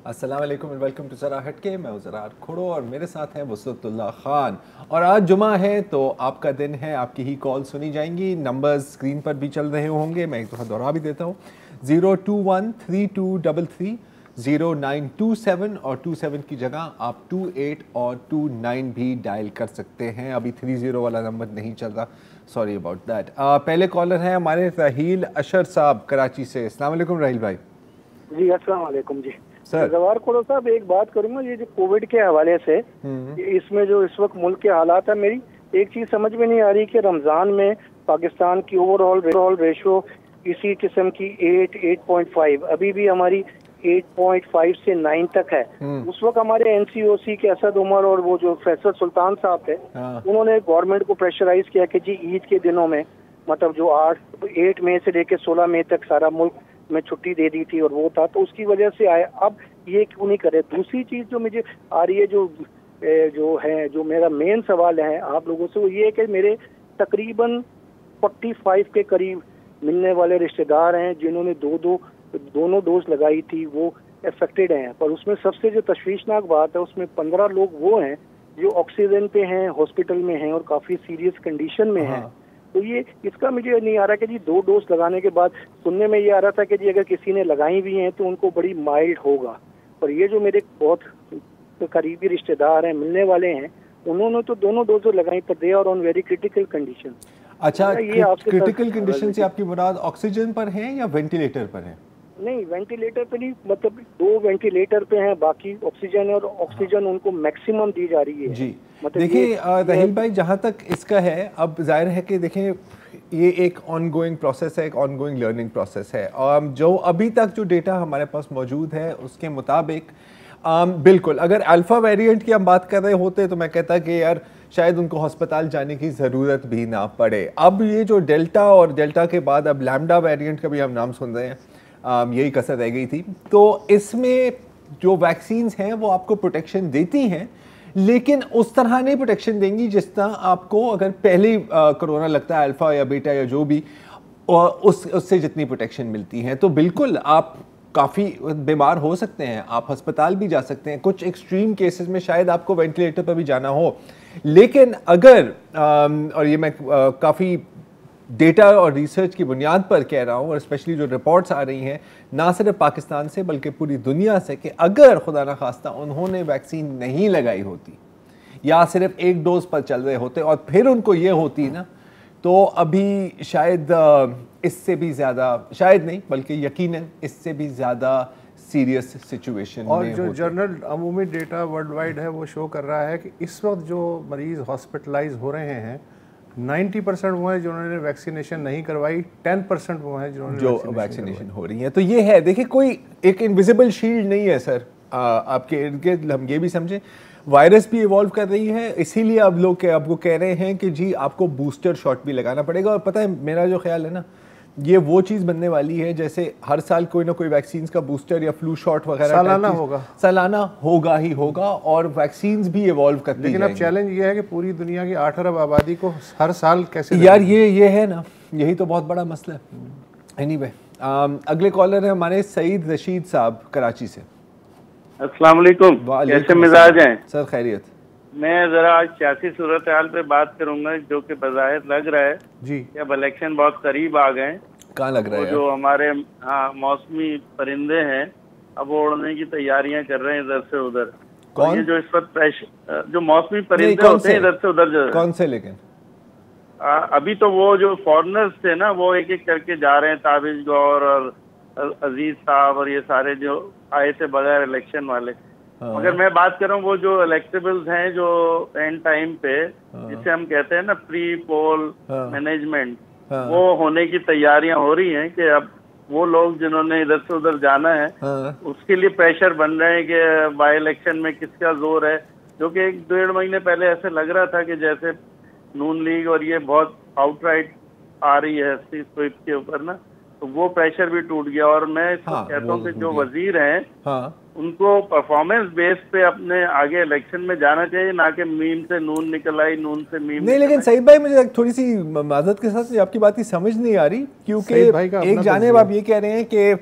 अस्सलाम वालेकुम and welcome to ज़रा हटके। मैं हूं ज़रा खोड़ो और मेरे साथ हैं वसअतुल्लाह खान। और आज जुमा है तो आपका दिन है, आपकी ही कॉल सुनी जाएंगी। नंबर्स स्क्रीन पर भी चल रहे होंगे, मैं एक दफ़ा दोहरा भी देता हूँ। 02132330927 और 27 की जगह आप 28 और 29 भी डायल कर सकते हैं। अभी 30 वाला नंबर नहीं चल रहा, सॉरी अबाउट दैट। पहले कॉलर हैं हमारे राहील अशर साहब कराची से। अस्सलाम वालेकुम राहील भाई। जी अस्सलाम वालेकुम जी सर। जवार खोड़ो साहब, एक बात करूंगा ये जो कोविड के हवाले से, इसमें जो इस वक्त मुल्क के हालात है, मेरी एक चीज समझ में नहीं आ रही कि रमजान में पाकिस्तान की ओवरऑल रेशो इसी किस्म की 8.5, अभी भी हमारी 8.5 से 9 तक है। उस वक्त हमारे एनसीओसी के असद उमर और वो जो फैसल सुल्तान साहब थे, उन्होंने गवर्नमेंट को प्रेशराइज किया कि जी ईद के दिनों में, मतलब जो 8 मई से लेकर 16 मई तक सारा मुल्क में छुट्टी दे दी थी और वो था, तो उसकी वजह से आए। अब ये क्यों नहीं करे? दूसरी चीज जो मुझे आ रही है, जो मेरा मेन सवाल है आप लोगों से, वो ये है कि मेरे तकरीबन 45 के करीब मिलने वाले रिश्तेदार हैं जिन्होंने दोनों डोज लगाई थी, वो अफेक्टेड हैं। पर उसमें सबसे जो तशवीशनाक बात है, उसमें 15 लोग वो हैं जो ऑक्सीजन पे हैं, हॉस्पिटल में हैं और काफी सीरियस कंडीशन में हैं। तो ये इसका मुझे नहीं आ रहा कि जी 2 डोज लगाने के बाद, सुनने में ये आ रहा था कि जी अगर किसी ने लगाई भी हैं तो उनको बड़ी माइल्ड होगा। पर ये जो मेरे बहुत करीबी रिश्तेदार हैं, मिलने वाले हैं, उन्होंने तो दोनों डोज लगाई, पर they are on very critical condition. अच्छा, क्रिटिकल कंडीशन से आपकी मुराद ऑक्सीजन पर है या वेंटिलेटर पर है? नहीं, वेंटिलेटर पे नहीं, मतलब 2 वेंटिलेटर पे हैं, बाकी ऑक्सीजन है और ऑक्सीजन उनको मैक्सिमम दी जा रही है जी। मतलब देखिए राहील भाई, जहाँ तक इसका है, अब जाहिर है कि देखें ये एक ऑनगोइंग प्रोसेस है, एक ऑनगोइंग लर्निंग प्रोसेस है। जो अभी तक जो डेटा हमारे पास मौजूद है उसके मुताबिक बिल्कुल, अगर अल्फ़ा वेरिएंट की हम बात कर रहे होते तो मैं कहता कि यार शायद उनको अस्पताल जाने की ज़रूरत भी ना पड़े। अब ये जो डेल्टा और डेल्टा के बाद अब लैम्डा वेरिएंट का भी हम नाम सुन रहे हैं, यही कसर रह गई थी। तो इसमें जो वैक्सीन्स हैं वो आपको प्रोटेक्शन देती हैं, लेकिन उस तरह नहीं प्रोटेक्शन देंगी जिस तरह आपको अगर पहले कोरोना लगता है, अल्फ़ा या बीटा या जो भी, उससे जितनी प्रोटेक्शन मिलती है। तो बिल्कुल आप काफ़ी बीमार हो सकते हैं, आप अस्पताल भी जा सकते हैं, कुछ एक्सट्रीम केसेस में शायद आपको वेंटिलेटर पर भी जाना हो। लेकिन अगर और ये मैं काफ़ी डेटा और रिसर्च की बुनियाद पर कह रहा हूँ, और स्पेशली जो रिपोर्ट्स आ रही हैं ना सिर्फ पाकिस्तान से बल्कि पूरी दुनिया से, कि अगर खुदा न खास्ता उन्होंने वैक्सीन नहीं लगाई होती या सिर्फ 1 डोज पर चल रहे होते और फिर उनको ये होती ना, तो अभी शायद इससे भी ज़्यादा, शायद नहीं बल्कि यकीनन इससे भी ज़्यादा सीरियस सिचुएशन और जो जर्नल अमूमी डेटा वर्ल्ड वाइड है वो शो कर रहा है कि इस वक्त जो मरीज़ हॉस्पिटलाइज हो रहे हैं 90% वो हैं जिन्होंने वैक्सीनेशन नहीं करवाई, 10% वो हैं जिन्होंने जो वैक्सीनेशन हो रही है। तो ये है, देखिए कोई एक इनविजिबल शील्ड नहीं है सर आपके इर्द गिर्द, हम ये भी समझें। वायरस भी इवॉल्व कर रही है, इसीलिए अब लोग आपको कह रहे हैं कि जी आपको बूस्टर शॉट भी लगाना पड़ेगा। और पता है मेरा जो ख्याल है ना, ये वो चीज़ बनने वाली है जैसे हर साल कोई ना कोई वैक्सीन का बूस्टर या फ्लू शॉट वगैरह सालाना होगा ही होगा, और वैक्सीन्स भी इवॉल्व करती हैं। लेकिन अब चैलेंज ये है कि पूरी दुनिया की 8 अरब आबादी को हर साल कैसे, यार ये है ना, यही तो बहुत बड़ा मसला है। एनीवे, अगले कॉलर है हमारे सईद रशीद साहब कराची से। अस्सलाम वालेकुम, कैसे मिजाज हैं सर? खैरियत। मैं जरा आज सियासी सूरत हाल पे बात करूंगा, जो कि बज़ाहिर लग रहा है जी कि अब इलेक्शन बहुत करीब आ गए। कहाँ लग रहा है? जो हमारे मौसमी परिंदे हैं अब वो उड़ने की तैयारियां कर रहे हैं इधर से उधर। कौन? ये जो इस वक्त जो मौसमी परिंदे होते हैं इधर से उधर, कौन से? लेकिन अभी तो वो जो फॉरनर्स थे ना, वो एक एक करके जा रहे हैं, ताबिज गौर और अजीज साहब और ये सारे जो आए थे बगैर इलेक्शन वाले। मगर मैं बात कर रहा हूँ वो जो इलेक्टेबल्स हैं जो एंड टाइम पे, जिसे हम कहते हैं ना प्री पोल मैनेजमेंट, वो होने की तैयारियां हो रही हैं कि अब वो लोग जिन्होंने इधर से उधर जाना है उसके लिए प्रेशर बन रहे हैं कि बाई इलेक्शन में किसका जोर है। जो कि 1-1.5 महीने पहले ऐसे लग रहा था कि जैसे नून लीग और ये बहुत आउटराइट आ रही है स्वीप के ऊपर ना, तो वो प्रेशर भी टूट गया। और मैं इसको कहता हूँ कि जो वजीर हैं उनको परफॉर्मेंस बेस पे अपने आगे इलेक्शन में जाना चाहिए, ना कि मीम से नून निकल आई, नून से मीम नहीं। लेकिन सईद भाई, मुझे थोड़ी सी माजरत के साथ आपकी बात ही समझ नहीं आ रही, क्योंकि एक जानिब आप ये कह रहे हैं कि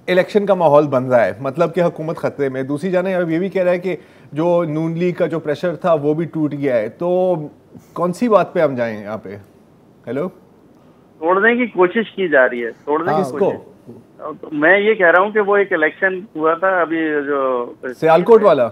इलेक्शन का माहौल बन रहा है, मतलब कि हुकूमत खतरे में। दूसरी जाने अब ये भी कह रहा है कि जो नून लीग का जो प्रेशर था वो भी टूट गया है। तो कौन सी बात पे हम जाएं यहाँ पे? हेलो, तोड़ने की कोशिश की जा रही है, तोड़ने की कोशिश। तो मैं ये कह रहा हूँ कि वो एक इलेक्शन हुआ था अभी जो सियालकोट वाला,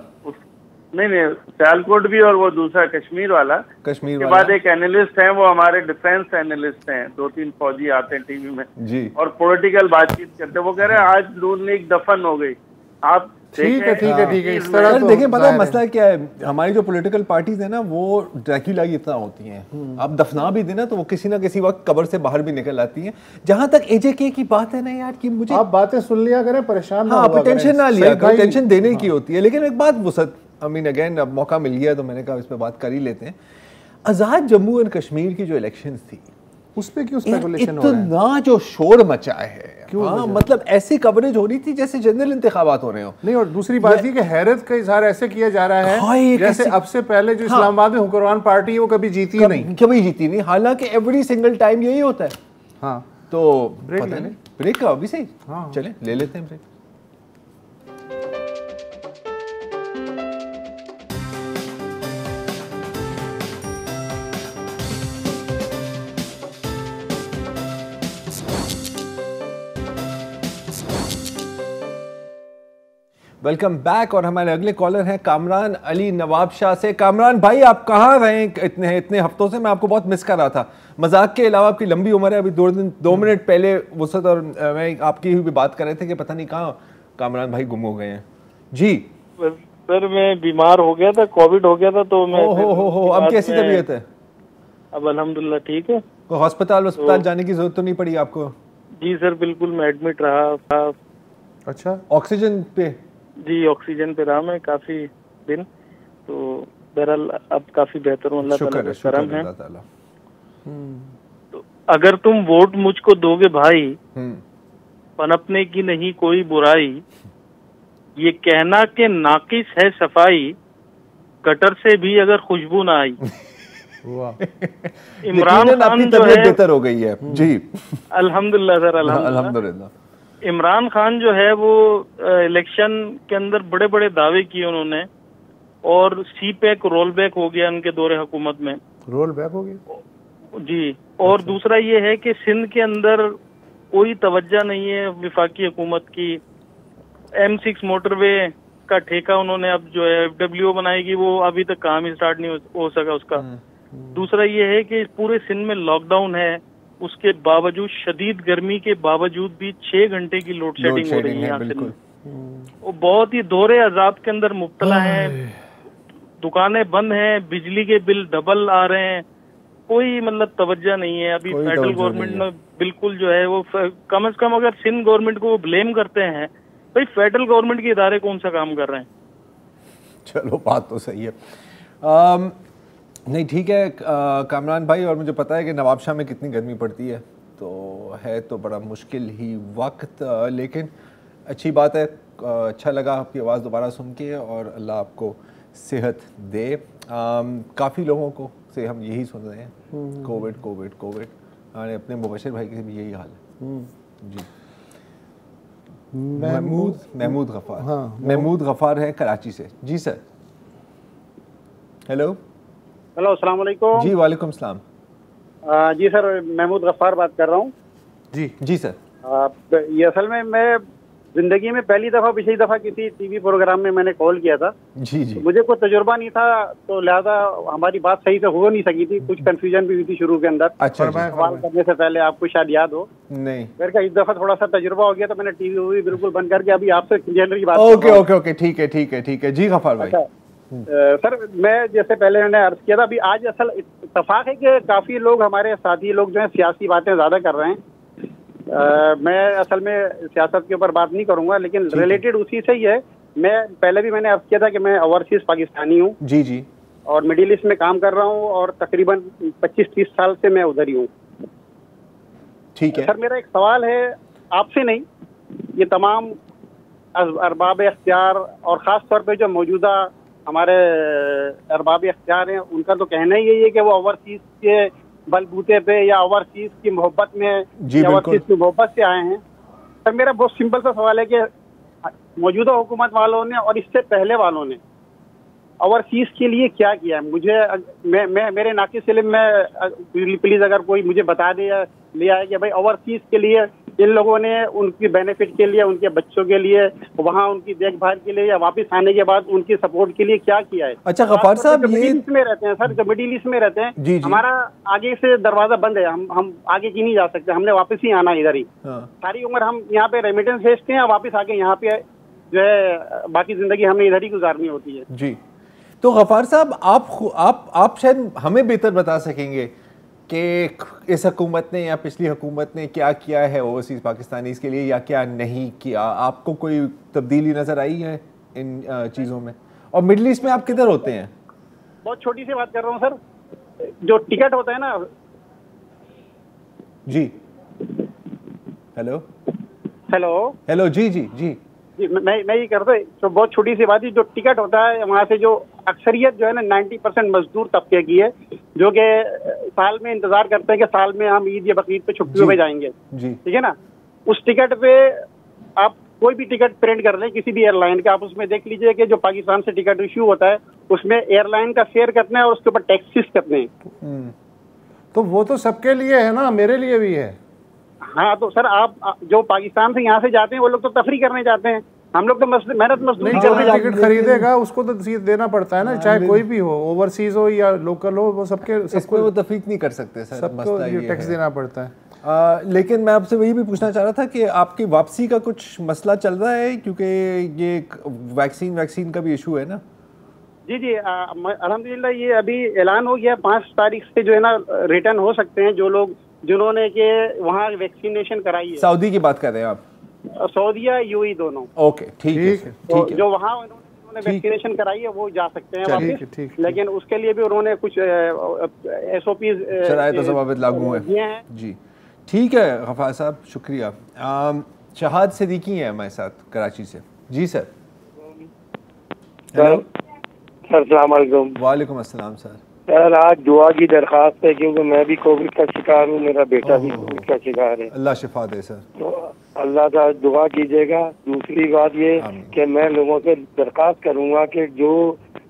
नहीं सियालकोट भी, और वो दूसरा कश्मीर वाला। के बाद एक एनालिस्ट हैं, वो हमारे डिफेंस एनालिस्ट हैं, 2-3 फौजी आते हैं टीवी में जी, और पॉलिटिकल बातचीत करते हैं। वो कह रहे हैं आज नून लीग दफन हो गई। आप ठीक है इस तरह तो देखिए, पता है मसला क्या है, हमारी जो पॉलिटिकल पार्टीज है ना वो ड्रैक्युला की तरह होती हैं। आप दफना भी देना तो वो किसी ना किसी वक्त कब्र से बाहर भी निकल आती हैं। जहां तक एजेके की बात है ना यार, कि मुझे आप बातें सुन लिया करें, परेशान ना आप टेंशन ना लिया करो, टेंशन देने की होती है। लेकिन एक बात वसत, आई मीन अगेन अब मौका मिल गया तो मैंने कहा इस पे बात कर ही लेते हैं। आजाद जम्मू एंड कश्मीर की जो इलेक्शंस थी उस पे क्यों स्पेकुलेशन हो रहा है? इतना जो शोर मचा है, हाँ, मतलब ऐसी कवरेज हो रही थी जैसे जनरल इंतखाबात हो रहे हो। नहीं, और दूसरी बात ये कि हैरत का इजहार ऐसे किया जा रहा है हाँ, जैसे अब से पहले जो इस्लामाबाद में हुक्मरान पार्टी है वो कभी जीती नहीं, हालांकि एवरी सिंगल टाइम यही होता है। हाँ, तो ब्रेक का अभी सही, हाँ, चले ले लेते हैं ब्रेक। Welcome back. और हमारे अगले कॉलर हैं कामरान अली नवाबशाह से। कामरान भाई, आप कहाँ रहे इतने हफ्तों से? मैं आपको बहुत मिस कर रहा था। मजाक के अलावा आपकी लंबी उम्र है। अभी 2 मिनट पहले वसत और मैं आपकी भी बात कर रहे थे कि पता नहीं कहाँ कामरान भाई गुम हो गए हैं। जी सर, मैं बीमार हो गया था, कोविड हो गया था, तो मैं हो अब कैसी तबीयत है? अब अल्हम्दुलिल्लाह ठीक है। तो अस्पताल जाने की जरूरत तो नहीं पड़ी आपको? जी सर, बिल्कुल मैं एडमिट रहा। अच्छा, ऑक्सीजन पे? जी, ऑक्सीजन पे रहा मैं काफी दिन। तो बहरहाल अब काफी बेहतर हूँ, अल्लाह ताला का करम है। तो अगर तुम वोट मुझको दोगे भाई, पनपने की नहीं कोई बुराई, ये कहना कि नाकिस है सफाई, गटर से भी अगर खुशबू ना आई। इमरान खान जो है बेहतर हो गई है जी, अल्हम्दुलिल्लाह सर, अल्हम्दुलिल्लाह। इमरान खान जो है वो इलेक्शन के अंदर बड़े बड़े दावे किए उन्होंने, और सी पैक रोल बैक हो गया उनके दौरे हुकूमत में, रोल बैक हो गया जी। और दूसरा ये है कि सिंध के अंदर कोई तवज्जो नहीं है विफाकी हुकूमत की। M6 मोटरवे का ठेका उन्होंने अब जो है FWO बनाएगी, वो अभी तक काम ही स्टार्ट नहीं हो सका उसका। दूसरा ये है कि पूरे सिंध में लॉकडाउन है, उसके बावजूद शदीद गर्मी के बावजूद भी 6 घंटे की लोड शेडिंग हो रही है यहाँ से। वो बहुत ही दोहरे अजाब के अंदर मुब्तला है। दुकानें बंद हैं, बिजली के बिल डबल आ रहे हैं, कोई मतलब तवज्जो नहीं है। अभी फेडरल गवर्नमेंट ने बिल्कुल जो है वो कम से कम, अगर सिंध गवर्नमेंट को वो ब्लेम करते हैं, भाई फेडरल गवर्नमेंट के इदारे कौन सा काम कर रहे हैं? चलो बात तो सही है। नहीं ठीक है कामरान भाई, और मुझे पता है कि नवाबशाह में कितनी गर्मी पड़ती है, तो है तो बड़ा मुश्किल ही वक्त, लेकिन अच्छी बात है। अच्छा लगा आपकी आवाज़ दोबारा सुन के, और अल्लाह आपको सेहत दे। काफ़ी लोगों को से हम यही सुन रहे हैं, कोविड कोविड कोविड। हमारे अपने मुबशिर भाई के भी यही हाल है जी। महमूद गफ़ार, हाँ, महमूद गफ़ार है कराची से। जी सर। हेलो अस्सलाम वालेकुम। जी वालेकुम सलाम। जी सर, महमूद गफ़ार बात कर रहा हूँ। जी सर। ये असल में मैं जिंदगी में पहली दफ़ा पिछली दफ़ा किसी टीवी प्रोग्राम में मैंने कॉल किया था। जी जी। तो मुझे कोई तजुर्बा नहीं था, तो लिहाजा हमारी बात सही से हो नहीं सकी थी, कुछ कंफ्यूजन भी हुई थी शुरू के अंदर। अच्छा, सवाल करने से पहले आपको शायद याद हो। नहीं, मेरे का इस दफ़ा थोड़ा सा तजुर्बा हो गया, तो मैंने टीवी बिल्कुल बंद करके अभी आपसे क्लियरली बात। ओके ठीक है जी गफ़ार भाई। सर, मैं जैसे पहले मैंने अर्ज किया था, अभी आज असल इत्तेफाक है कि काफ़ी लोग, हमारे साथी लोग जो है सियासी बातें ज़्यादा कर रहे हैं। मैं असल में सियासत के ऊपर बात नहीं करूंगा, लेकिन रिलेटेड उसी से ही है। मैं पहले भी मैंने अर्ज किया था कि मैं ओवरसीज पाकिस्तानी हूँ जी, और मिडिल ईस्ट में काम कर रहा हूँ, और तकरीबन 25-30 साल से मैं उधर ही हूँ। ठीक है सर, मेरा एक सवाल है आपसे, नहीं ये तमाम अरबाब इख्तियार और ख़ास तौर पे जो मौजूदा हमारे अरबाब इख्तियार हैं, उनका तो कहना ही यही है कि वो ओवरसीज के बलबूते पे या ओवरसीज की मोहब्बत में या ओवरसीज की मोहब्बत से आए हैं। सर मेरा बहुत सिंपल सा सवाल है कि मौजूदा हुकूमत वालों ने और इससे पहले वालों ने ओवरसीज के लिए क्या किया है? मुझे मैं मेरे नाकिस इल्म में प्लीज अगर कोई मुझे बता दे या ले आए कि भाई ओवरसीज के लिए इन लोगों ने उनकी बेनिफिट के लिए, उनके बच्चों के लिए, वहाँ उनकी देखभाल के लिए या वापस आने के बाद उनकी सपोर्ट के लिए क्या किया है? अच्छा गफ्फार साहब, ये मिडिल ईस्ट में रहते हैं सर, जो मिडिल ईस्ट में रहते हैं, जी, जी। हमारा आगे से दरवाजा बंद है, हम आगे की नहीं जा सकते, हमने वापस ही आना इधर ही। सारी उम्र हम यहाँ पे रेमिटेंस भेजते हैं, वापस आके यहाँ पे जो है बाकी जिंदगी हमने इधर ही गुजारनी होती है। जी, तो गफ्फार साहब आप शायद हमें बेहतर बता सकेंगे कि इस हुकूमत ने या पिछली हुकूमत ने क्या किया है ओवरसीज पाकिस्तानीज़ के लिए या क्या नहीं किया। आपको कोई तब्दीली नज़र आई है इन चीज़ों में? और मिडल ईस्ट में आप किधर होते हैं? बहुत छोटी सी बात कर रहा हूँ सर, जो टिकट होता है ना। जी, हेलो हेलो, जी जी जी जी मैं ये करता तो बहुत छोटी सी बात है, जो टिकट होता है वहाँ से जो अक्सरियत जो है ना 90% मजदूर तबके की है, जो कि साल में इंतजार करते हैं कि साल में हम ईद या बकरीद पे छुट्टियों में जाएंगे, ठीक है ना। उस टिकट पे आप कोई भी टिकट प्रिंट कर लें किसी भी एयरलाइन का, आप उसमें देख लीजिए कि जो पाकिस्तान से टिकट इश्यू होता है उसमें एयरलाइन का शेयर कितना है और उसके ऊपर टैक्सेस कितने हैं। तो वो तो सबके लिए है ना, मेरे लिए भी है। हाँ तो सर आप जो पाकिस्तान से यहाँ से जाते हैं वो लोग तो तफरी करने जाते हैं, हम लोग तो मेहनत मजदूरी करने जाते हैं। टिकट खरीदेगा उसको तो देना पड़ता है ना, चाहे कोई भी हो, ओवरसीज हो या लोकल हो, वो सबको वो तफरीक नहीं कर सकते सर, सबको ये टैक्स देना पड़ता है। लेकिन मैं आपसे वही भी पूछना चाह रहा था कि आपकी वापसी का कुछ मसला चल रहा है, क्योंकि ये वैक्सीन का भी इशू है ना। जी जी अल्हम्दुलिल्लाह ये अभी ऐलान हो गया 5 तारीख से जो है ना रिटर्न हो सकते हैं जो लोग जिन्होंने के वहाँ वैक्सीनेशन कराई है। सऊदी की बात कर रहे हैं आप? सऊदीया यूएई दोनों। ओके ठीक है। तो जो वहाँ उन्होंने वैक्सीनेशन कराई है वो जा सकते हैं वापस, लेकिन उसके लिए भी उन्होंने कुछ SOPs शराइत और ज़वाबित लागू हैं। जी ठीक है गफ्फार साहब, शुक्रिया। शहाद सिद्दीकी हैं हमारे साथ कराची से। जी सर। हेलो सर, अस्सलाम वालेकुम। वालेकुम अस्सलाम सर। सर आज दुआ की दरख्वास्त है, क्योंकि मैं भी कोविड का शिकार हूँ, मेरा बेटा भी कोविड का शिकार है। अल्लाह शिफा दे सर। तो अल्लाह का दुआ कीजिएगा। दूसरी बात ये कि मैं लोगों से दरख्वास्त करूँगा कि जो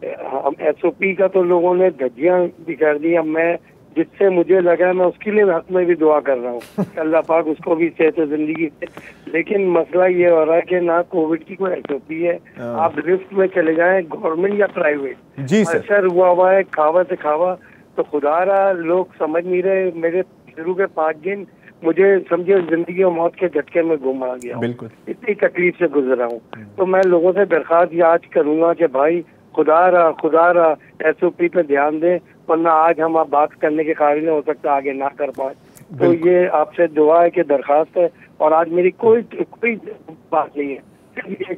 हम SOP का तो लोगों ने धज्जियाँ भी कर दी, अब मैं जिससे मुझे लगा मैं उसके लिए हक में भी दुआ कर रहा हूँ अल्लाह पाक उसको भी सेहत जिंदगी दे। लेकिन मसला ये हो रहा है कि ना कोविड की कोई SOP है, आप लिफ्ट में चले जाएं गवर्नमेंट या प्राइवेट, जी सर, असर हुआ है खावा से खावा। तो खुदा रहा लोग समझ नहीं रहे। मेरे शुरू के 5 दिन मुझे समझे जिंदगी और मौत के झटके में गुम आ गया, बिल्कुल इतनी तकलीफ से गुजरा हूँ। तो मैं लोगों से दरख्वास्त आज करूँगा कि भाई खुदा रहा SOP पे ध्यान दें, वरना आज हम आप बात करने के काबिल हो सकता आगे ना कर पाए। तो ये आपसे दुआ है कि दरख्वास्त है, और आज मेरी कोई बात नहीं है,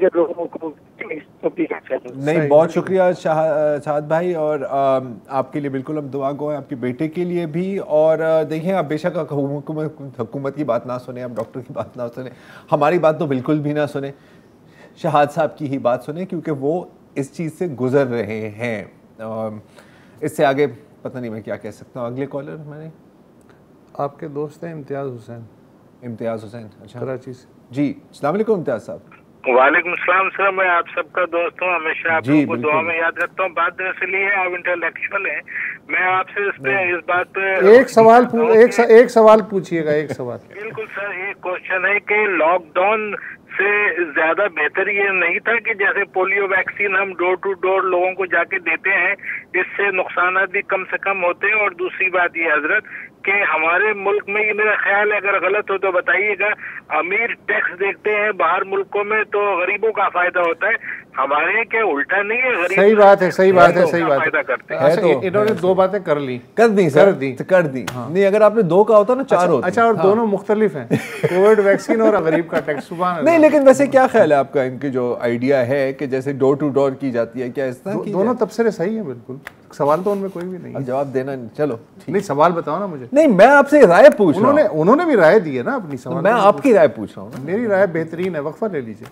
लोगों को नहीं। बहुत शुक्रिया शहाद भाई, और आपके लिए बिल्कुल हम दुआ गो हैं, आपके बेटे के लिए भी। और देखें आप बेशक हुकूमत की बात ना सुने, आप डॉक्टर की बात ना सुने, हमारी बात तो बिल्कुल भी ना सुने, शहाद साहब की ही बात सुने, क्योंकि वो इस चीज़ से गुजर रहे हैं। इससे आगे पता नहीं मैं क्या कह सकता हूँ। अगले कॉलर हमारे आपके दोस्त हैं इम्तियाज़ हुसैन, अच्छा कराची से। जी अस्सलाम वालेकुम इम्तियाज़ साहब। वालेकुम सलाम सर, मैं आप सबका दोस्त हूँ, हमेशा आप लोगों को दुआ में याद रखता हूँ। बात दरअसल ये है, आप इंटेलेक्चुअल हैं, मैं आपसे इस बात पे एक सवाल पूछिएगा। एक सवाल बिल्कुल सर, एक क्वेश्चन है कि लॉकडाउन से ज्यादा बेहतर ये नहीं था कि जैसे पोलियो वैक्सीन हम डोर टू डोर लोगों को जाके देते हैं, इससे नुकसान भी कम से कम होते हैं। और दूसरी बात ये हजरत कि हमारे मुल्क में, ये मेरा ख्याल है, अगर गलत हो तो बताइएगा, अमीर टैक्स देखते हैं बाहर मुल्कों में तो गरीबों का फायदा होता है, हमारे यहाँ क्या उल्टा नहीं है? गरीब सही बात है, सही बात है, सही बात फायदा करते हैं। अच्छा, इन्होंने 2 बातें कर दी कर दी। नहीं, अगर आपने 2 का होता ना 4 होता। अच्छा, और दोनों मुख्तलिफ हैं, कोविड वैक्सीन और गरीब का टैक्स। नहीं, लेकिन वैसे क्या ख्याल है आपका, इनकी जो आइडिया है कि जैसे डोर टू डोर की जाती है, क्या इस तरह की? दोनों तबसरे सही है, बिल्कुल, सवाल तो उनमें कोई भी नहीं है। जवाब देना, चलो नहीं, सवाल बताओ ना मुझे। नहीं, मैं आपसे राय पूछ रहा हूं। उन्होंने भी राय दी है ना अपनी, सवाल मैं आपकी राय पूछ रहा हूँ। मेरी राय बेहतरीन है, वक्फा ले लीजिए।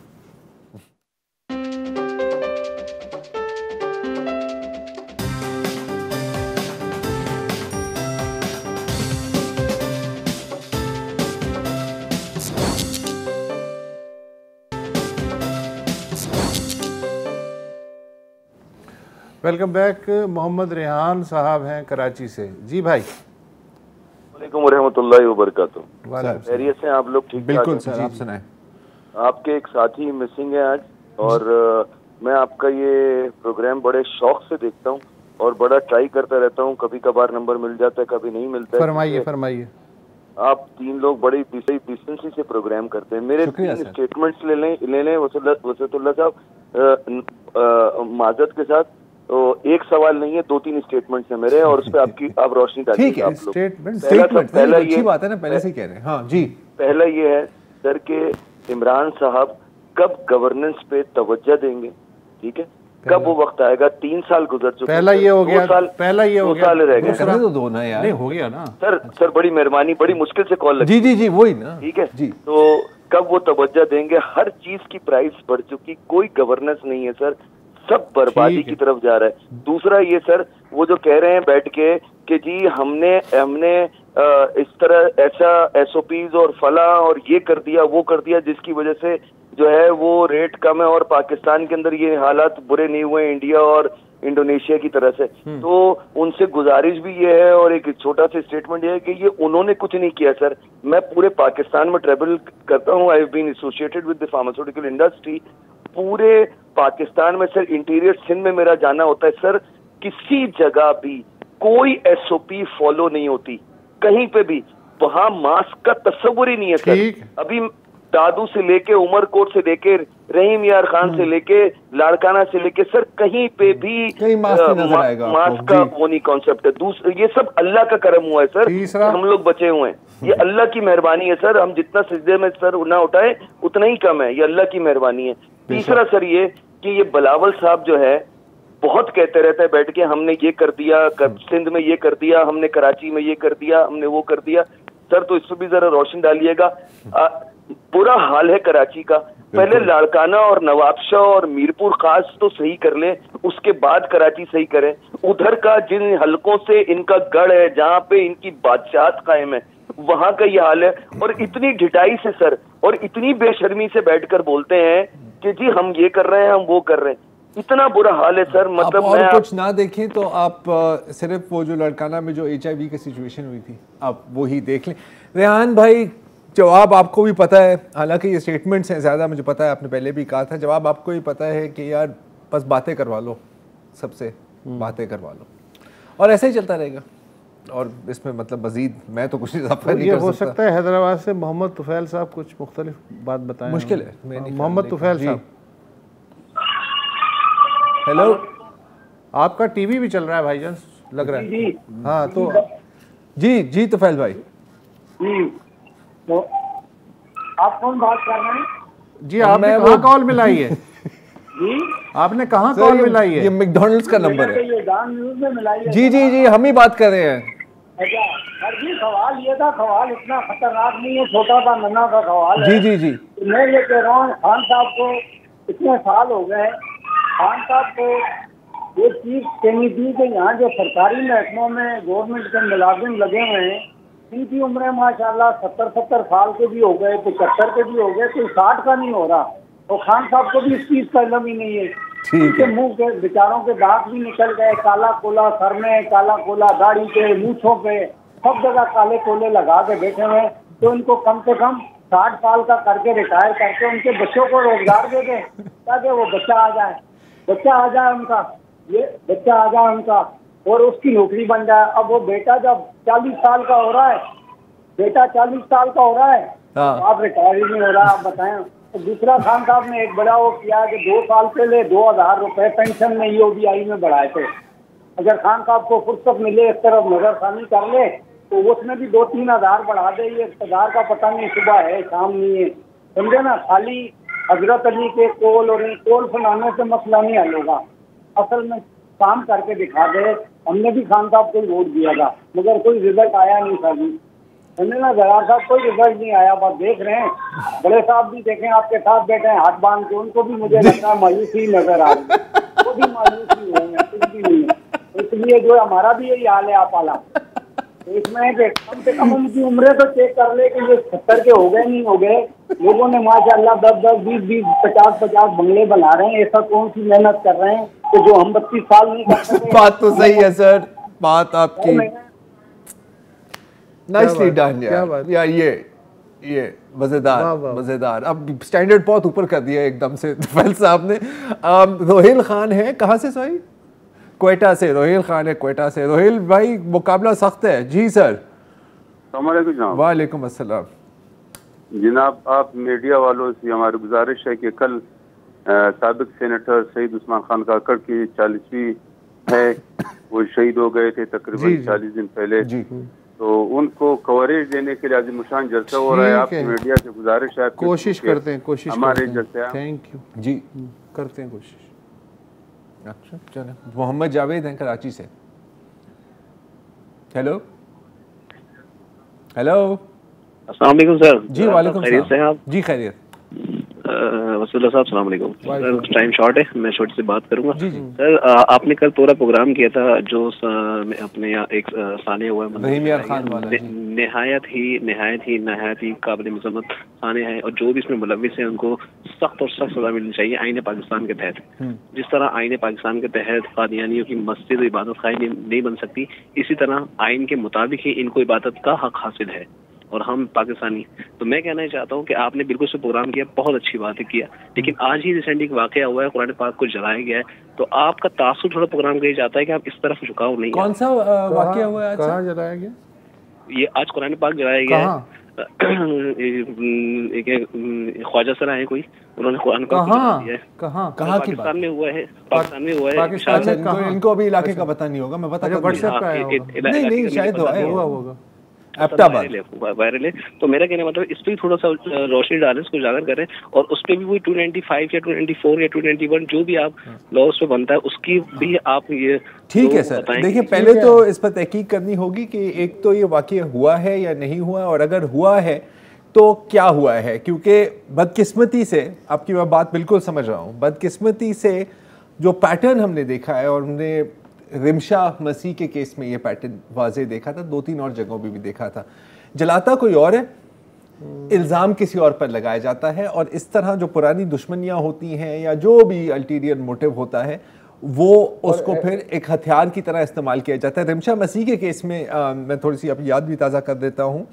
Welcome back. मोहम्मद रेहान साहब हैं कराची से। जी भाई। वालेकुम रहमतुल्लाहि व बरकातुहू। खैरियत से आप लोग? ठीक? बिल्कुल सर, आप सुनाएं। आपके एक साथी मिसिंग है आज, और मैं आपका ये प्रोग्राम बड़े शौक से देखता हूँ और बड़ा ट्राई करता रहता हूँ। कभी कभार नंबर मिल जाता है, कभी नहीं मिलता है। फरमाइए फरमाइए। आप तीन लोग बड़ी डिसेंसी से प्रोग्राम करते हैं। मेरे तीन स्टेटमेंट्स ले लें वसीतुल्लाह साहब, माजत के साथ। तो एक सवाल नहीं है, 2-3 स्टेटमेंट्स हैं मेरे, और उस पर आप रोशनी डालिए। ठीक है, पहला ये अच्छी बात है ना, पहले से कह रहे हैं। हाँ जी। पहला ये है सर कि इमरान साहब कब गवर्नेंस पे तवज्जो देंगे? ठीक है, कब वो वक्त आएगा? 3 साल गुजर चुके। पहला ये हो गया, पहला ये हो गया, 2 साल रह गए। करने तो दो ना यार। नहीं हो गया ना सर बड़ी मेहरबानी, बड़ी मुश्किल से कॉल लगी। जी वही ना। ठीक है जी। तो कब वो तवज्जो देंगे? हर चीज की प्राइस बढ़ चुकी, कोई गवर्नेंस नहीं है सर, सब बर्बादी की तरफ जा रहा है। दूसरा ये सर, वो जो कह रहे हैं बैठ के कि जी हमने इस तरह ऐसा SOPs और फला और ये कर दिया वो कर दिया, जिसकी वजह से जो है वो रेट कम है, और पाकिस्तान के अंदर ये हालात बुरे नहीं हुए इंडिया और इंडोनेशिया की तरह से। तो उनसे गुजारिश भी ये है, और एक छोटा सा स्टेटमेंट ये है कि ये उन्होंने कुछ नहीं किया सर। मैं पूरे पाकिस्तान में ट्रेवल करता हूँ, I have been associated with the pharmaceutical industry. पूरे पाकिस्तान में सर, इंटीरियर सिंध में मेरा जाना होता है सर, किसी जगह भी कोई SOP फॉलो नहीं होती, कहीं पे भी। वहां मास्क का तस्वुर ही नहीं है सर। अभी दादू से लेके उमरकोट से लेके रहीम यार खान से लेके लाड़काना से लेके सर, कहीं पे भी मास्क का वो नहीं कॉन्सेप्ट है। ये सब अल्लाह का करम हुआ है सर, हम लोग बचे हुए हैं। ये अल्लाह की मेहरबानी है सर। हम जितना सिजदे में सर ना उठाए उतना ही कम है, ये अल्लाह की मेहरबानी है। तीसरा सर ये कि ये बिलावल साहब जो है बहुत कहते रहते हैं बैठ के, हमने ये कर दिया, सिंध में ये कर दिया, हमने कराची में ये कर दिया, हमने वो कर दिया। सर तो इस पर भी जरा रोशनी डालिएगा। बुरा हाल है कराची का। पहले लाड़काना और नवाबशाह और मीरपुर खास तो सही कर ले, उसके बाद कराची सही करें। उधर का जिन हलकों से इनका गढ़ है, जहाँ पे इनकी बादशाहत कायम है, वहां का ये हाल है। और इतनी ढिठाई से सर, और इतनी बेशर्मी से बैठकर बोलते हैं कि जी हम ये कर रहे हैं, हम वो कर रहे हैं। इतना बुरा हाल है सर। मतलब और कुछ ना देखें तो आप सिर्फ वो जो लड़काना में जो HIV की सिचुएशन हुई थी, आप वो ही देख लें। रेहान भाई, जवाब आपको भी पता है, हालांकि ये स्टेटमेंट्स हैं ज़्यादा, मुझे पता है, आपने पहले भी कहा था। जवाब आपको भी पता है कि यार बस बातें करवा लो, सबसे बातें करवा लो, और ऐसे ही चलता रहेगा। और इसमें मतलब मजीद मैं तो कुछ इजाफा नहीं कर सकता। हो सकता है हैदराबाद से मोहम्मद तुफैल साहब कुछ मुख्तलिफ बात बताएं। मुश्किल है। मोहम्मद तुफैल साहब, हेलो। आपका टीवी भी चल रहा है भाईजान, लग रहा है। हाँ तो जी तुफैल भाई जी, तो आप कौन बात कर रहे हैं? जी आपने कहाँ कॉल मिलाई है? जी आपने कहाँ कॉल मिलाई है? ये मैकडॉनल्ड्स का नंबर है। ये डान न्यूज़ में मिलाई है। जी हम ही बात कर रहे हैं। अच्छा सर जी, सवाल ये था, सवाल इतना खतरनाक नहीं है, छोटा सा नन्हा का सवाल है। जी मैं ये कह रहा हूँ, खान साहब को इतने साल हो गए, खान साहब को ये चीज कहनी थी कि यहाँ जो सरकारी महकमों में गवर्नमेंट के मुलाजिम लगे हुए हैं, इनकी उम्रें माशाल्लाह 70 साल के भी हो गए, 75 के भी हो गए, कोई 60 का नहीं हो रहा। तो खान साहब को भी इस चीज का इल्म ही नहीं है। उनके मुंह के बेचारों के दांत भी निकल गए, काला कोला सर में, काला कोला दाढ़ी पे, मूछों पे, सब जगह काले कोले लगा के बैठे हुए। तो इनको कम से कम 60 साल का करके रिटायर करके उनके बच्चों को रोजगार दे दें, ताकि वो बच्चा आ जाए उनका, ये बच्चा आ जाए उनका, और उसकी नौकरी बन जाए। अब वो बेटा जब 40 साल का हो रहा है, आप रिटायर ही नहीं हो रहा, आप बताएं। तो दूसरा, खान साहब ने एक बड़ा वो किया कि 2 साल पहले 2000 रुपए पेंशन में EOBI में बढ़ाए थे। अगर खान साहब को फुर्सत मिले, एक तरफ नजरसानी कर ले, तो उसमें भी 2-3 हज़ार बढ़ा दे। ये इक़्तिदार का पता नहीं सुबह है शाम नहीं है, समझे ना। खाली हजरत अली के कोल और कोल फैलाने से मसला नहीं हल होगा, असल में काम करके दिखा दे। हमने भी खान साहब को वोट दिया था, मगर कोई रिजल्ट आया नहीं था जी, समझे ना। जरा साहब कोई रिजल्ट नहीं आया। बस देख रहे हैं, बड़े साहब भी देखें आपके साथ बैठे हैं हाथ बांध के, उनको भी मुझे लगता है मायूसी नजर आ रही है, वो भी मायूसी हुए हैं, कुछ भी नहीं है। इसलिए जो हमारा भी यही हाल है आप आला, इसमें कम से कम उनकी उम्र तो चेक कर ले कि ये 70 के हो गए नहीं हो गए। लोगों ने माशाल्लाह 10-10, 20-20, 50-50 बंगले बना रहे हैं। ऐसा कौन सी मेहनत कर रहे हैं कि जो हम 32 साल नहीं कर सकते। बात तो सही है सर, बात आपकी नाइसली डन यार। ये मजेदार। अब स्टैंडर्ड बहुत ऊपर कर दिया एकदम से तुफैल साहब ने। रोहिल खान है कहाँ से सॉरी? क्वेटा से रोहिल खान है, क्वेटा से। रोहिल भाई मुकाबला सख्त है जी सर। वालेकुम अस्सलाम जनाब। आप मीडिया वालों से हमारी गुजारिश है कि कल साबिक सेनेटर सईद उस्मान खान काकड़ की 40वीं है, वो शहीद हो गए थे तकरीबन 40 दिन पहले। तो उनको कवरेज देने के लिए आज मुशान जलसा हो रहा है। आप मीडिया से गुजारिश है, कोशिश करते हैं हमारे जलसे। थैंक यू जी, करते हैं कोशिश। अच्छा चलो, मोहम्मद जावेद हैं कराची से। हेलो अस्सलाम वालेकुम सर। जी वालेकुम सलाम। खैरियत से हैं आप? जी खैरियत। वसीला साहब अस्सलाम वालेकुम। सर टाइम शॉर्ट है, मैं छोटी सी बात करूंगा। जी। सर आपने कल पूरा प्रोग्राम किया था जो अपने यहाँ एक साने हुआ नहायत ही काबिल मजम्मत साने हैं, और जो भी इसमें मुलविस है उनको सख्त और सख्त सजा मिलनी चाहिए आईने पाकिस्तान के तहत। जिस तरह आईने पाकिस्तान के तहत कादियानियों की मस्जिद इबादत खाई नहीं बन सकती, इसी तरह आइन के मुताबिक ही इनको इबादत का हक हासिल है और हम पाकिस्तानी। तो मैं कहना चाहता हूँ कि आपने बिल्कुल से प्रोग्राम किया, बहुत अच्छी बात है किया, लेकिन आज ही रिसेंटली वाकया हुआ है, कुरान पाक को जलाया गया है, तो आपका तासुर थोड़ा प्रोग्राम के लिए जाता है कि आप इस तरफ झुकाव नहीं। कौन सा वाकया हुआ है? कहाँ जलाया गया? ये आज कुरान पाक जलाया गया है। ख्वाजा सरा है कोई, उन्होंने कुरान पाक कहाँ पाकिस्तान में हुआ है। पाकिस्तान में हुआ है। पाकिस्तान में इनको अभी इलाके का पता नहीं होगा, मैं बता नहीं शायद होगा वायरल है। तो मेरा कहने मतलब इस पर थोड़ा सा रोशनी डालें, इसको उजागर करें, और उस पर भी वही 295 या 294 या 291 जो भी आप लॉ उस पर बनता है उसकी भी आप ये ठीक है सर। देखिए पहले तो इस पर तहकीक करनी होगी कि एक तो ये वाकया हुआ है या नहीं हुआ, और अगर हुआ है तो क्या हुआ है, क्योंकि बदकिस्मती से, आपकी मैं बात बिल्कुल समझ रहा हूँ, बदकिस्मती से जो पैटर्न हमने देखा है, और हमने रिमशा मसीह के केस में ये पैटर्न वाज़े देखा था, 2-3 और जगहों पे भी देखा था। जलाता कोई और है, इल्ज़ाम किसी और पर लगाया जाता है, और इस तरह जो पुरानी दुश्मनियाँ होती हैं या जो भी अल्टीरियर मोटिव होता है वो उसको फिर एक हथियार की तरह इस्तेमाल किया जाता है। रिमशा मसीह के केस में मैं थोड़ी सी अपनी याद भी ताज़ा कर देता हूँ।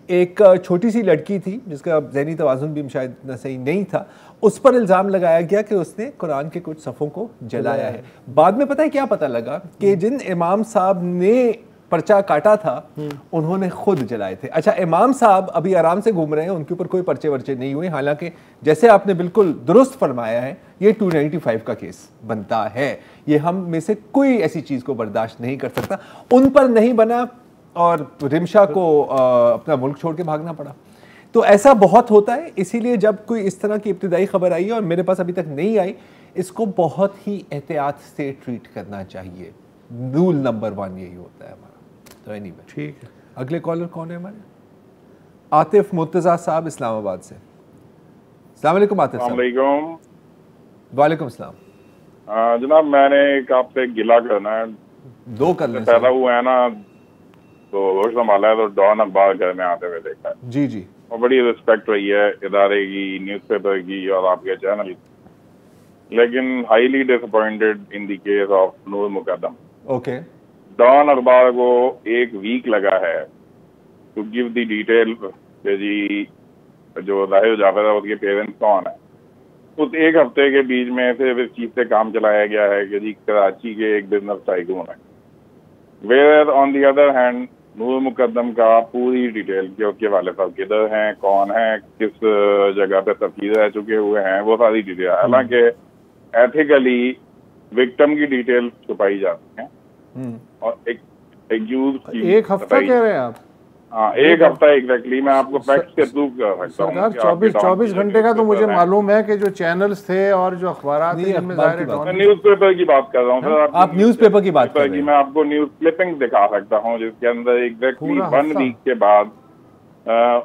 एक छोटी सी लड़की थी जिसका ज़हनी तवाज़ुन भी शायद न सही नहीं था, उस पर इल्ज़ाम लगाया गया कि उसने कुरान के कुछ सफ़ों को जलाया है। बाद में पता है क्या पता लगा कि जिन इमाम साहब ने पर्चा काटा था उन्होंने खुद जलाए थे। अच्छा, इमाम साहब अभी आराम से घूम रहे हैं, उनके ऊपर कोई पर्चे वर्चे नहीं हुए, हालांकि जैसे आपने बिल्कुल दुरुस्त फरमाया है ये 295 का केस बनता है, ये हम में से कोई ऐसी चीज़ को बर्दाश्त नहीं कर सकता। उन पर नहीं बना और रिमशा को अपना मुल्क छोड़ के भागना पड़ा। तो ऐसा बहुत होता है, इसीलिए जब कोई इस तरह की इब्तिदाई खबर आई है और मेरे पास अभी तक नहीं आई, इसको बहुत ही एहतियात से ट्रीट करना चाहिए। रूल नंबर 1 यही होता है हमारा। तो एनीवे ठीक है। अगले कॉलर कौन है हमारे? आतिफ मुर्तज़ा साहब इस्लामाबाद से। अस्सलाम वालेकुम आतिफ साहब। वालेकुम सलाम। जनाब मैंने एक आपसे गिला करना है। दो करने पैदा हुआ है ना, तो होश संभाला है तो डॉन अखबार घर में आते हुए देखा है। जी। और बड़ी रिस्पेक्ट रही है इदारे की, न्यूज़पेपर की और आपके चैनल की, लेकिन highly disappointed in the case of Noor Mukadam. Okay. Dawn अखबार को 1 वीक लगा है टू गिव द डिटेल कि जी जो जाहिर जाफर है उसके पेरेंट्स कौन है। उस 1 हफ्ते के बीच में सिर्फ इस चीज से काम चलाया गया है कि जी कराची के एक बिजनेस टाइकून है। Where on the other hand Noor Muqaddam का पूरी डिटेल कि उसके वाले साहब किधर हैं, कौन है, किस जगह पे तफसीर रह चुके हुए हैं, वो सारी डिटेल, हालांकि एथिकली विक्टिम की डिटेल छुपाई जाती है और एक यूज की 1 हफ्ता कह रहे हैं आप? हाँ 1 हफ्ता एग्जैक्टली। मैं आपको फैक्ट के प्रूव कर सकता हूँ। सरकार 24 घंटे का तो मुझे मालूम है कि जो चैनल्स थे और जो अखबार न्यूज़पेपर की बात कर रहा हूँ सर। आप न्यूज़पेपर की बात कर रहे हैं। मैं आपको न्यूज़ क्लिपिंग दिखा सकता हूँ जिसके अंदर एग्जैक्टली 1 वीक के बाद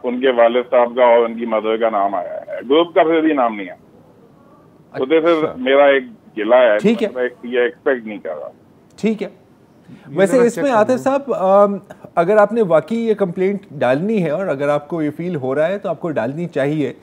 उनके वालिद साहब का और उनकी मदर का नाम आया है, ग्रुप का फिर भी नाम नहीं है। तो दिस इज मेरा एक गिला है, ठीक है, ये एक्सपेक्ट नहीं कर रहा। ठीक है, वैसे इसमें आतिफ साहब, अगर आपने वाकई ये कंप्लेंट डालनी है और अगर आपको ये फील हो रहा है तो आपको डालनी चाहिए।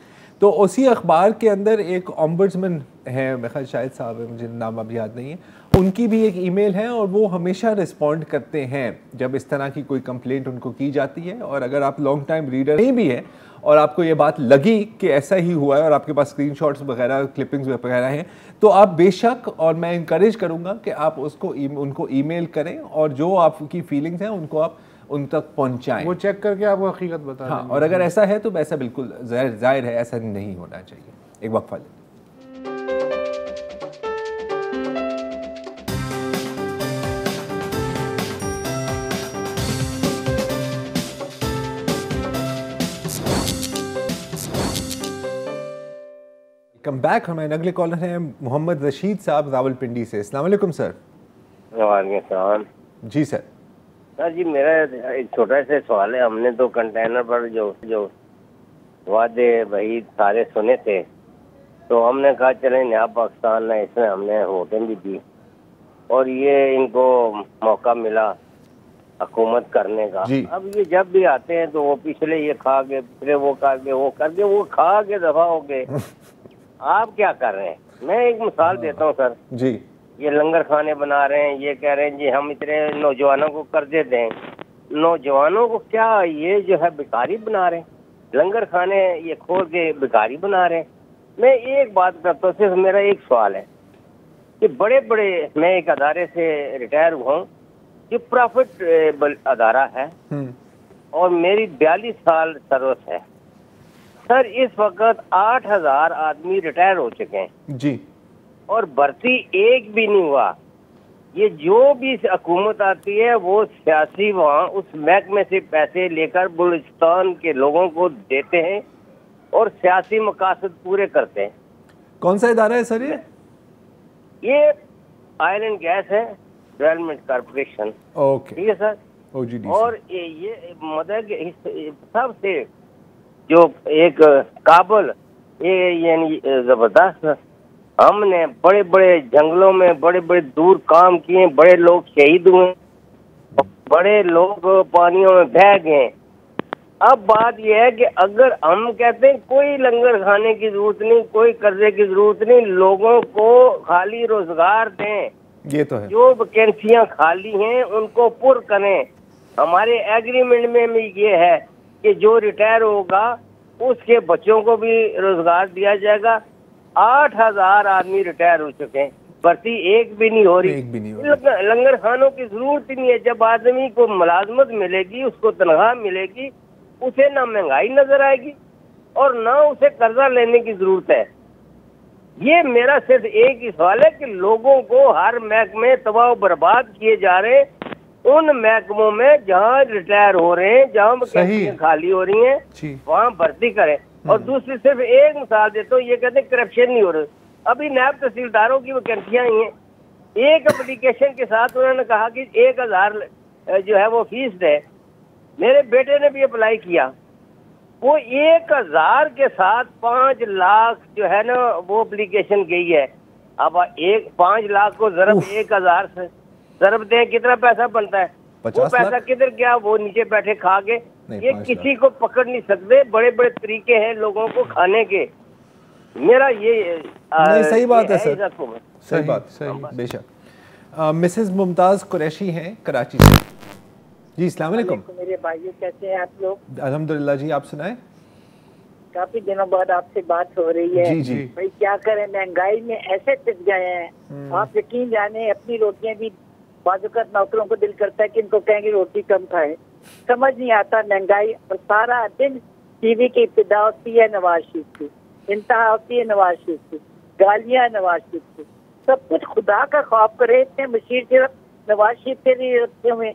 तो उसी अखबार के अंदर एक ऑम्बुड्समैन है, मेरे ख्याल शायद साहब है, मुझे नाम अब याद नहीं है, उनकी भी एक ईमेल है और वो हमेशा रिस्पॉन्ड करते हैं जब इस तरह की कोई कंप्लेंट उनको की जाती है। और अगर आप लॉन्ग टाइम रीडर नहीं भी हैं और आपको ये बात लगी कि ऐसा ही हुआ है और आपके पास स्क्रीनशॉट्स वगैरह, क्लिपिंग्स वगैरह हैं, तो आप बेशक, और मैं इनकरेज करूँगा कि आप उनको ईमेल करें और जो आपकी फीलिंग्स हैं उनको आप उन तक पहुंचाएं। वो चेक करके आपको हकीकत बता देंगे। हाँ, और अगर ऐसा है तो ऐसा बिल्कुल जाहिर है ऐसा नहीं होना चाहिए। एक वक्फा लें। Come back. हमारे अगले कॉलर हैं मोहम्मद रशीद साहब रावलपिंडी से। अस्सलाम वालेकुम सर। वालेकुम जी सर। सर जी, मेरा एक छोटा सा सवाल है। हमने तो कंटेनर पर जो वादे भाई सारे सुने थे, तो हमने कहा चले नया पाकिस्तान है, इसमें हमने वोटें भी दी और ये इनको मौका मिला हुकूमत करने का। अब ये जब भी आते हैं तो वो पिछले ये खा के, पिछले वो करके, वो करके, वो खा के दफा हो गए। आप क्या कर रहे हैं? मैं एक मिसाल देता हूँ सर जी। ये लंगर खाने बना रहे हैं, ये कह रहे हैं जी हम इतने नौजवानों को कर्जे दें। नौजवानों को क्या ये जो है भिखारी बना रहे हैं? लंगर खाने ये खोल के भिखारी बना रहे हैं। मैं एक बात करता हूँ, सिर्फ मेरा एक सवाल है कि बड़े बड़े, मैं एक अदारे से रिटायर हुआ हूँ जो प्रॉफिट अदारा है और मेरी 42 साल सर्विस है सर। इस वक्त 8000 आदमी रिटायर हो चुके हैं जी, और भर्ती एक भी नहीं हुआ। ये जो भी हुकूमत आती है वो सियासी वहाँ उस महकमे से पैसे लेकर बलूचिस्तान के लोगों को देते हैं और सियासी मकासद पूरे करते हैं। कौन सा इदारा है सर ये ऑयल एंड गैस है, डेवलपमेंट कॉर्पोरेशन। ओके, ठीक है सर। OGDC। और ये मतलब सबसे जो एक काबल, ये यानी जबरदस्त, हमने बड़े बड़े जंगलों में बड़े बड़े दूर काम किए, बड़े लोग शहीद हुए, बड़े लोग पानियों में बह गए। अब बात यह है कि अगर हम कहते हैं कोई लंगर खाने की जरूरत नहीं, कोई कर्जे की जरूरत नहीं, लोगों को खाली रोजगार दें, ये तो है, जो वैकेंसियां खाली हैं उनको पुर करें। हमारे एग्रीमेंट में भी ये है कि जो रिटायर होगा उसके बच्चों को भी रोजगार दिया जाएगा। 8000 आदमी रिटायर हो चुके हैं, भर्ती एक भी नहीं हो रही। लंगर खानों की जरूरत ही नहीं है। जब आदमी को मुलाजमत मिलेगी, उसको तनख्वाह मिलेगी, उसे ना महंगाई नजर आएगी और ना उसे कर्जा लेने की जरूरत है। ये मेरा सिर्फ एक ही सवाल है कि लोगों को हर महकमे तबाह बर्बाद किए जा रहे हैं। उन महकमों में जहाँ रिटायर हो रहे हैं, जहाँ वैकेंसियां खाली हो रही हैं, वहाँ भर्ती करें। और दूसरी सिर्फ एक मिसाल देता हूँ, ये कहते हैं करप्शन नहीं हो रहा। अभी नायब तहसीलदारों की वैकेंसियां आई हैं, एक एप्लीकेशन के साथ उन्होंने कहा कि 1000 जो है वो फीस है। मेरे बेटे ने भी अप्लाई किया, वो 1000 के साथ 5 लाख जो है ना वो एप्लीकेशन गई है। अब 5 लाख को जरब 1000 से जरब दें, कितना पैसा बनता है? वो पैसा किधर गया? वो नीचे बैठे खा के। ये किसी को पकड़ नहीं सकते। बड़े बड़े तरीके हैं लोगों को खाने के। मेरा ये नहीं, सही बात है सर, सही बात, सही बेशक। मिसेस मुमताज कुरैशी हैं कराची से। जी अस्सलाम वालेकुम। मेरे भाइयों, कैसे हैं आप लोग? अल्हम्दुलिल्लाह जी, आप सुनाएं। काफी दिनों बाद आपसे बात हो रही है। जी जी। भाई क्या करें, महंगाई में ऐसे पिस गए हैं। आप यकीन जाने अपनी रोटियां भी बाजुकत नौकरों को दिल करता है कि इनको कहेंगे रोटी कम खाए। समझ नहीं आता महंगाई। और सारा दिन टीवी की इब्तिदा होती है नवाज शरीफ की, इंतहा होती है नवाज शरीफ की, गालियां नवाज शरीफ की। सब कुछ खुदा का खौफ करे। इतने मशीर सिर्फ नवाज शरीफ के लिए रखे हुए,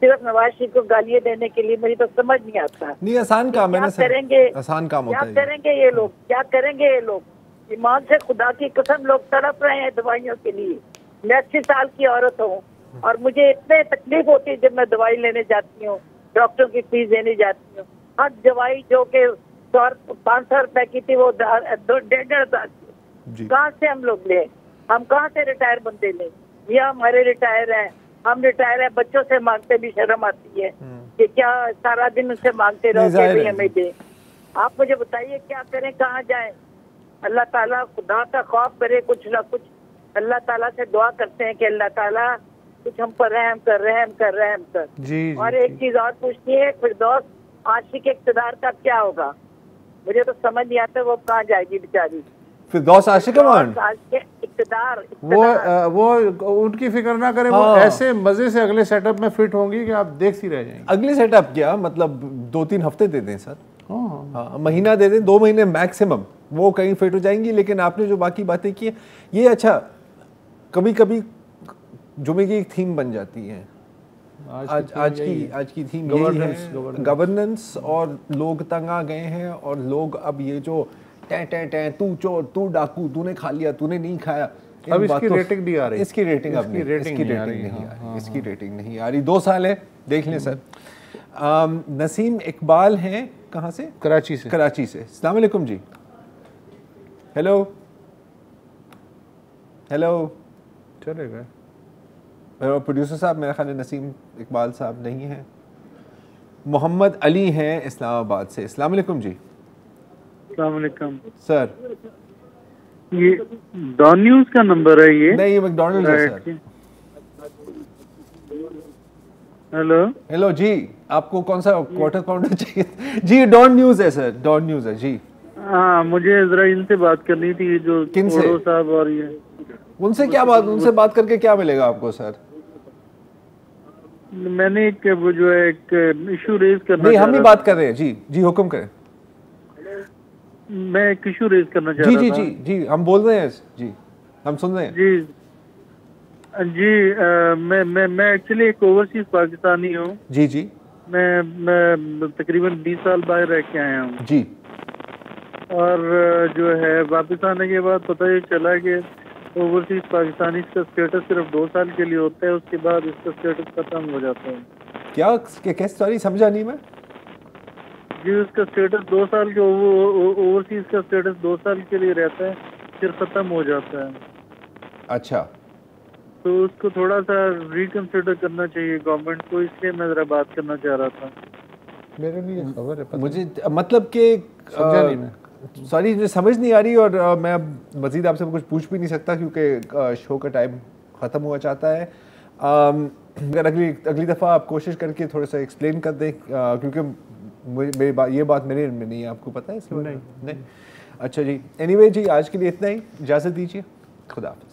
सिर्फ नवाज शरीफ को गालियां देने के लिए। मुझे तो समझ नहीं आता। नहीं, आसान काम है ना सर, करेंगे, आसान काम होता है। क्या करेंगे ये लोग, क्या करेंगे ये लोग? ईमान से खुदा की कसम लोग तड़प रहे हैं दवाइयों के लिए। मैं 80 साल की औरत हूँ और मुझे इतने तकलीफ होती है जब मैं दवाई लेने जाती हूँ, डॉक्टर की फीस देने जाती हूँ। हर दवाई जो कि 500 रुपए की थी वो 1,500 की। कहाँ से हम लोग ले? हम कहाँ से रिटायर बंदे लें? ये हमारे रिटायर हैं, हम रिटायर है, बच्चों से मांगते भी शर्म आती है कि क्या सारा दिन उनसे मांगते रहो कि हमें दे। आप मुझे बताइए क्या करें, कहाँ जाएं? अल्लाह ताला खुदा का खौफ करे, कुछ ना कुछ अल्लाह ताला से दुआ करते हैं कि अल्लाह ताला कुछ हम पर रहम कर, रहम कर, रहम कर। जी, और एक चीज और पूछनी है, फिरदौस आशिक इक़्तिदार का क्या होगा? मुझे तो समझ नहीं आता वो कहाँ जाएगी बेचारी। फिरदौस आशिक इक़्तिदार वो उनकी फिक्र ना करें, वो ऐसे मजे से अगले सेटअप में फिट होंगी कि आप देखती रह जाएंगे। अगले सेटअप क्या मतलब 2-3 हफ्ते दे दें सर, हाँ महीना दे दें, 2 महीने मैक्सिमम, वो कहीं फिट हो जाएंगी। लेकिन आपने जो बाकी बातें की ये अच्छा कभी कभी जुमे की एक थीम बन जाती है। आज की थीम यही है, गवर्नेंस। और लोग तंग आ गए हैं और लोग अब ये जो टे तू चोर, तू डाकू, तूने खा लिया, तूने नहीं खाया, अब इसकी रेटिंग नहीं आ रही। इसकी रेटिंग नहीं आ रही। 2 साल है, देख लें सर। नसीम इकबाल हैं, कहाँ से? कराची से। अस्सलाम वालेकुम जी। हेलो चले गए प्रोड्यूसर साहब, मेरा ख्याल है नसीम इकबाल साहब नहीं हैं। मोहम्मद अली हैं इस्लामाबाद से। अस्सलाम वालेकुम जी। अस्सलाम वालेकुम सर। ये डॉन न्यूज़ का नंबर है ये? नहीं, ये मैकडॉनल्ड्स है सर। हेलो जी, आपको कौन सा क्वार्टर पाउंडर चाहिए? जी डॉन न्यूज़ है सर, डॉन न्यूज़ है जी। हाँ, मुझे जरा इनसे बात करनी थी, जो किनसे साहब और ये। उनसे क्या बात, उनसे बात करके क्या मिलेगा आपको सर? मैंने एक वो जो है एक इशू रेज करना। नहीं, हम ही बात कर रहे हैं जी, हुक्म करें। मैं एक इशू रेज करना चाह रहा था। जी हम बोल रहे हैं जी, हम सुन रहे हैं जी। मैं एक्चुअली एक ओवरसीज पाकिस्तानी हूँ जी। मैं तकरीबन 20 साल बाहर रह के आया हूँ जी। और जो है वापस आने के बाद पता ये चला कि ओवरसीज पाकिस्तानी का स्टेटस सिर्फ 2 साल के लिए होता है, उसके बाद इसका स्टेटस खत्म हो जाता है। क्या सॉरी समझा नहीं मैं जी। उसका स्टेटस 2 साल के ओवरसीज का स्टेटस 2 साल के लिए रहता है, फिर खत्म हो जाता है। अच्छा, तो उसको थोड़ा सा रिकंसिडर करना चाहिए गवर्नमेंट को, इसलिए मैं जरा बात करना चाह रहा था। मेरे लिए खबर है, मुझे मतलब कि सॉरी मुझे समझ नहीं आ रही, और मैं अब मज़ीद आपसे कुछ पूछ भी नहीं सकता क्योंकि शो का टाइम ख़त्म हुआ चाहता है। अगर अगली दफ़ा आप कोशिश करके थोड़ा सा एक्सप्लेन कर दें, क्योंकि ये बात मेरे में नहीं है, आपको पता है इसलिए नहीं। अच्छा जी, एनीवे जी, आज के लिए इतना ही, इजाज़त दीजिए, खुदा हाफ़िज़।